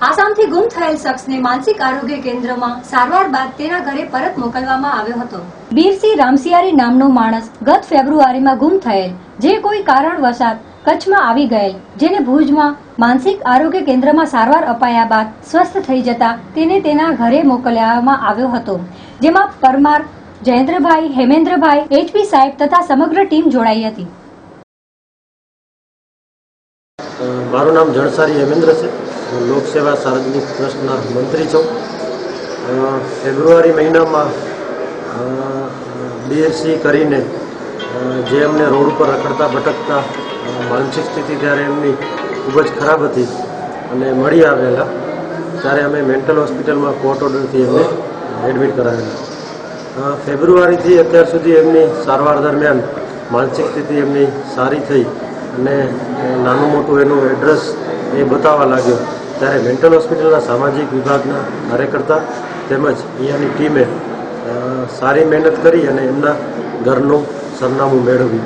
આસામથી ગુમ થયેલ શખ્સને માનસિક આરોગ્ય કેન્દ્રમાં સારવાર બાદ તેના ઘરે પરત મોકલવામાં આવ્યો હતો। બીરસિંહ રામસિયારી નામનો માણસ ગત ફેબ્રુઆરીમાં ગુમ થયેલ, જે કોઈ કારણવશાત કચ્છમાં આવી ગયેલ, જેને ભુજમાં માનસિક આરોગ્ય કેન્દ્રમાં સારવાર અપાયા બાદ સ્વસ્થ થઈ જતા તેને તેના ઘરે મોકલવામાં આવ્યો હતો, જેમાં પરમાર, જયેન્દ્રભાઈ, હેમેન્દ્રભાઈ, એચપી સાહેબ તથા સમગ્ર ટીમ જોડાઈ હતી। મારું નામ જણસારી હેમેન્દ્ર છે। હું લોકસેવા સાર્વજનિક ટ્રસ્ટના મંત્રી છું। ફેબ્રુઆરી મહિનામાં બીએસસી કરીને જે અમને રોડ ઉપર રખડતા ભટકતા માનસિક સ્થિતિ ત્યારે એમની ખૂબ જ ખરાબ હતી અને મળી આવેલા ત્યારે અમે મેન્ટલ હોસ્પિટલમાં કોર્ટ ઓર્ડરથી એમને એડમિટ કરાવેલા। ફેબ્રુઆરીથી અત્યાર સુધી એમની સારવાર દરમિયાન માનસિક સ્થિતિ એમની સારી થઈ અને નાનું મોટું એનું એડ્રેસ એ બતાવવા લાગ્યો ત્યારે મેન્ટલ હોસ્પિટલના સામાજિક વિભાગના કાર્યકર્તા તેમજ અહીંયાની ટીમે સારી મહેનત કરી અને એમના ઘરનું સરનામું મેળવી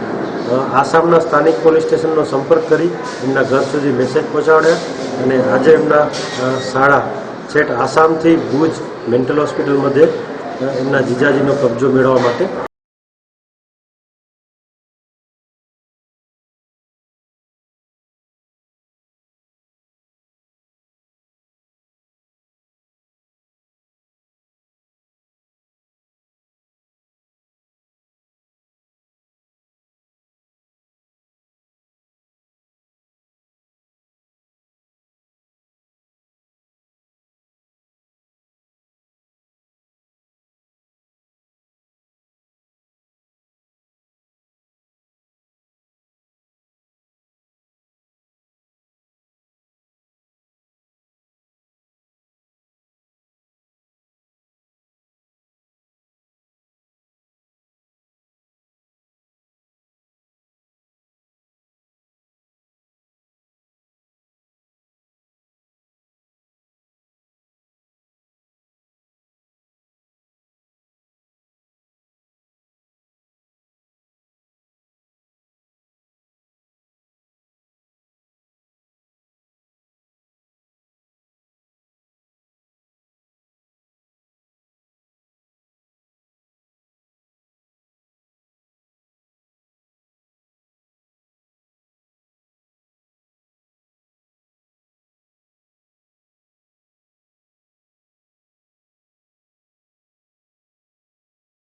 આસામના સ્થાનિક પોલીસ સ્ટેશનનો સંપર્ક કરી એમના ઘર સુધી મેસેજ પહોંચાડ્યા અને આજે એમના શાળા છેટ આસામથી ભુજ મેન્ટલ હોસ્પિટલ મધ્યે એમના જીજાજીનો કબજો મેળવવા માટે